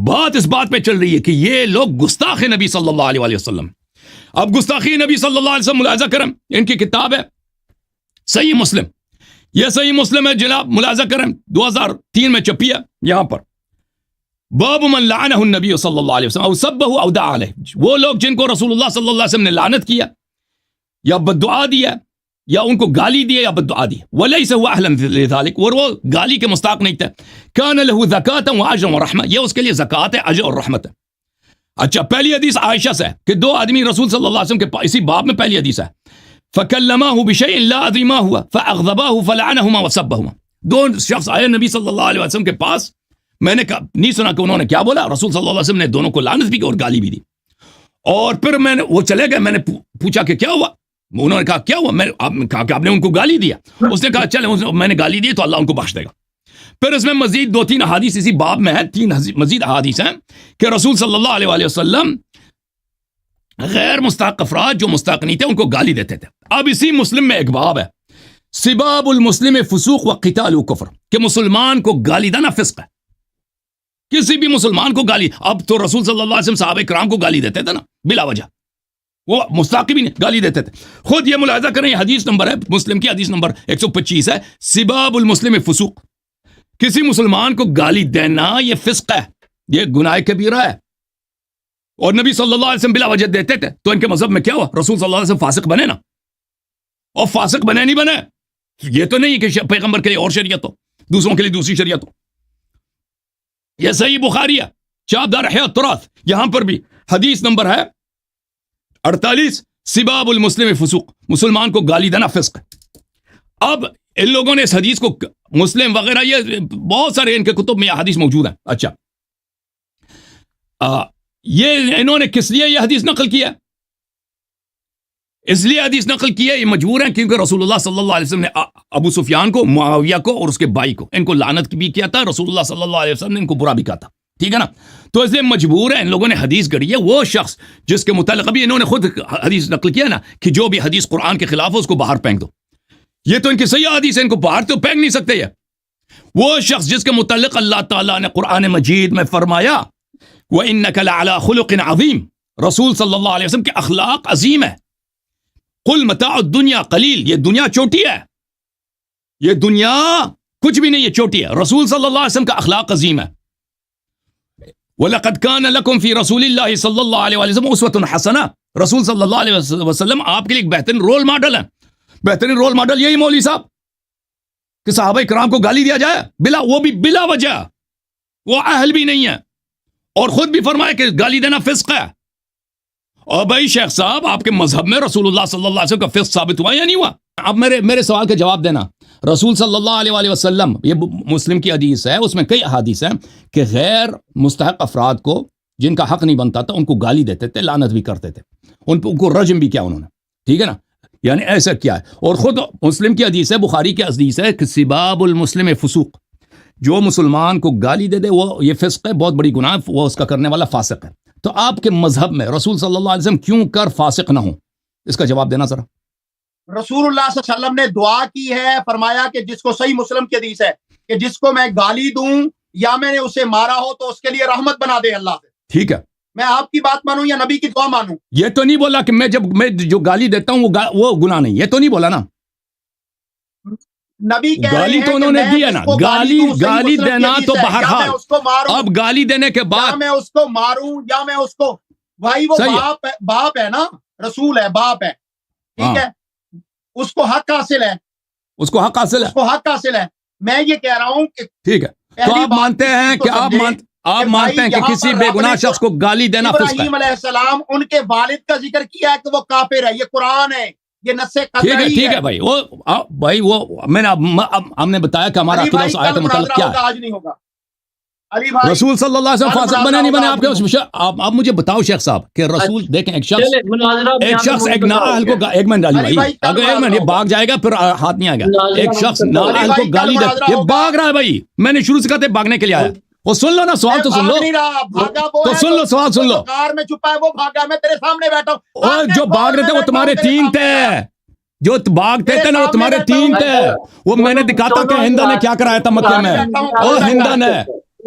بات اس بات پہ چل رہی ہے کہ یہ لوگ گستاخ نبی صلی اللہ علیہ وسلم. اب گستاخی نبی صلی اللہ علیہ وسلم ملاحظہ کریں, ان کی کتاب ہے صحیح مسلم. یہ صحیح مسلم ہے جناب, ملاحظہ کریں 2003 میں چھپی ہے. یہاں پر باب من لعنہ النبی صلی اللہ علیہ وسلم او سبہ او دعا علیہ, وہ لوگ جن کو رسول اللہ صلی اللہ علیہ وسلم نے لعنت کیا یا بددعا دیا یا ان کو گالی دیا یا بددعا دی. ولیس هو اہلا لذلك, اور وہ گالی کے مستحق نہیں تھے. کان له زکاۃ واجر ورحمہ, یہ اس کے لیے زکات ہے, اجر اور رحمت ہے. اچھا, پہلی حدیث عائشہ سے کہ دو آدمی رسول صلی اللہ علیہ وسلم کے اسی باب میں پہلی حدیث ہے, فکلماه بشیء لا ادری ما هو فاغضباه فلعنهما وسبهما. دو شخص آئے نبی صلی اللہ علیہ وسلم کے پاس, میں نے نہیں سنا کہ انہوں نے کیا بولا. رسول صلی اللہ علیہ وسلم نے دونوں کو لعنت بھی کی اور گالی بھی دی. اور پھر وہ چلے گئے, میں نے پوچھا کہ کیا ہوا, انہوں نے کہا کیا ہوا, میں کہا کہ آپ نے ان کو گالی دیا. اس نے کہا چلے میں نے گالی دی تو اللہ ان کو بخش دے گا. پھر اس میں مزید 2-3 احادیث اسی باب میں ہیں, 3 مزید احادیث ہیں کہ رسول صلی اللہ علیہ وسلم غیر مستحق افراد جو مستحق نہیں تھے ان کو گالی دیتے تھے. اب اسی مسلم میں ایک باب ہے سباب المسلم فسوق و قتال کفر, کہ مسلمان کو گالی دینا فسق ہے. کسی بھی مسلمان کو گالی, اب تو رسول صلی اللہ علیہ وسلم صحابہ کرام کو گالی دیتے تھے نا بلا وجہ, وہ مستحق بھی نہیں گالی دیتے تھے. خود یہ ملاحظہ کریں, یہ حدیث نمبر ہے مسلم کی حدیث نمبر 125 ہے, سباب المسلم فسوق, کسی مسلمان کو گالی دینا یہ فسق ہے, یہ گناہ کبیرہ ہے. اور نبی صلی اللہ علیہ وسلم بلا وجہ دیتے تھے, تو ان کے مذہب میں کیا ہوا, رسول صلی اللہ علیہ وسلم فاسق بنے نا, اور فاسق بنے نہیں بنے, یہ تو نہیں کہ پیغمبر کے لیے اور شریعت ہو, دوسروں کے لیے دوسری شریعت ہو. یہ صحیح بخاری ہے چابدار احیاء التراث, یہاں پر بھی حدیث نمبر ہے 48, سباب المسلم فسوق, مسلمان کو گالی دینا فسق. اب ان لوگوں نے اس حدیث کو مسلم وغیرہ یہ بہت سارے ان کے کتب میں یہ حدیث موجود ہے. اچھا, یہ انہوں نے کس لیے یہ حدیث نقل کیا, اس لیے حدیث نقل کیا یہ مجبور ہیں کیونکہ رسول اللہ صلی اللہ علیہ وسلم نے ابو سفیان کو, معاویہ کو اور اس کے بھائی کو, ان کو لعنت بھی کیا تھا. رسول اللہ صلی اللہ علیہ وسلم نے ان کو برا بھی کہا تھا, ٹھیک ہے نا. تو اس لیے مجبور ہے, ان لوگوں نے حدیث گڑھی ہے. وہ شخص جس کے متعلق ابھی انہوں نے خود حدیث نقل کیا نا کہ جو بھی حدیث قرآن کے خلاف ہو اس کو باہر پھینک دو, یہ تو ان کی صحیح حدیث ہے, ان کو باہر تو پھینک نہیں سکتے. یہ وہ شخص جس کے متعلق اللہ تعالیٰ نے قرآن مجید میں فرمایا وَإِنَّكَ لَعَلَىٰ خُلُقٍ عَظِيمٍ, رسول صلی اللہ علیہ وسلم کے اخلاق عظیم ہے. قُلْ مَتَاعُ الدُّنْيَا قَلِيلٌ, یہ دنیا چھوٹی ہے, یہ دنیا کچھ بھی نہیں, یہ چھوٹی ہے. رسول صلی اللہ علیہ وسلم کا اخلاق عظیم ہے. وَلَقَدْ كَانَ لَكُمْ فِي رَسُولِ اللَّهِ صلی اللہ علیہ وسلم أُسْوَةٌ حَسَنَةٌ, رسول صلی اللہ علیہ وسلم آپ کے لیے ایک بہترین رول ماڈل ہے. بہترین رول ماڈل یہی مولوی صاحب کہ صحابہ کرام کو گالی دیا جائے وہ بھی بلا وجہ, وہ اہل بھی نہیں ہے, اور خود بھی فرمایا کہ گالی دینا فسق ہے. اور بھائی شیخ صاحب, آپ کے مذہب میں رسول اللہ صلی اللہ علیہ وسلم کا فسق ثابت ہوا یا نہیں ہوا؟ اب میرے سوال کا جواب دینا. رسول صلی اللہ علیہ وسلم, یہ مسلم کی حدیث ہے, اس میں کئی احادیث ہیں کہ غیر مستحق افراد کو جن کا حق نہیں بنتا تھا ان کو گالی دیتے تھے, لعنت بھی کرتے تھے, ان کو رجم بھی کیا انہوں نے, ٹھیک ہے نا. یعنی ایسا کیا ہے. اور خود مسلم کی حدیث ہے, بخاری کی حدیث ہے کہ سباب المسلم فسوق, جو مسلمان کو گالی دے دے وہ یہ فسق ہے, بہت بڑی گناہ, وہ اس کا کرنے والا فاسق ہے. تو آپ کے مذہب میں رسول صلی اللہ علیہ وسلم کیوں کر فاسق نہ ہوں, اس کا جواب دینا ذرا. رسول اللہ صلی اللہ علیہ وسلم نے دعا کی ہے, فرمایا کہ جس کو, صحیح مسلم کی حدیث ہے کہ جس کو میں گالی دوں یا میں نے اسے مارا ہو تو اس کے لیے رحمت بنا دے اللہ سے. ٹھیک ہے, میں آپ کی بات مانوں یا نبی کی دعا مانوں؟ یہ تو نہیں بولا کہ میں جو گالی دیتا ہوں وہ گناہ نہیں, یہ تو نہیں بولا نا. نبی گالی تو انہوں نے دی ہے نا, گالی دینا تو بہرحال, اب گالی دینے کے بعد میں اس کو ماروں یا میں اس کو, بھائی وہ باپ ہے نا, رسول ہے, باپ ہے, ٹھیک ہے, اس کو حق حاصل ہے, اس کو حق حاصل ہے. میں یہ کہہ رہا ہوں کہ ٹھیک ہے, تو آپ مانتے ہیں کہ آپ مانتے ہیں کہ کسی بے گناہ شخص کو گالی دینا فسق ہے. ابراہیم علیہ السلام ان کے والد کا ذکر کیا ہے کہ وہ کافر ہے, یہ قرآن ہے, یہ نص قطعی ہے. ٹھیک ہے بھائی, وہ میں نے ہم نے بتایا کہ ہمارا عقیدہ اس آیت کے متعلق کیا ہے. آج نہیں ہوگا علی بھائی, رسول صلی اللہ علیہ وسلم فاسق بنے نہیں بنے, آپ مجھے بتاؤ شیخ صاحب کہ رسول دیکھیں ایک شخص ایک نااہل کو, ایک منٹ ڈالی بھائی, اگر ایک منٹ یہ بھاگ جائے گا پھر ہاتھ نہیں آئے گا. ایک شخص نااہل کو گالی دے, یہ بھاگ رہا ہے بھائی, میں نے شروع سے کہتے بھاگنے کے لیے آیا. وہ سن لو نا سوال, تو سن لو, تو سن لو سوال سن لو. کار میں چھپا ہے وہ بھاگا, میں تیرے سامنے بیٹھا ہوں. اور جو بھاگ رہے تھے وہ تمہارے 3 تھے, جو بھاگتے تھے نا وہ تمہارے 3 تھے. وہ میں نے دکھاتا کہ ہندن نے کیا کرایا تھا مکے میں, اور ہندن ہے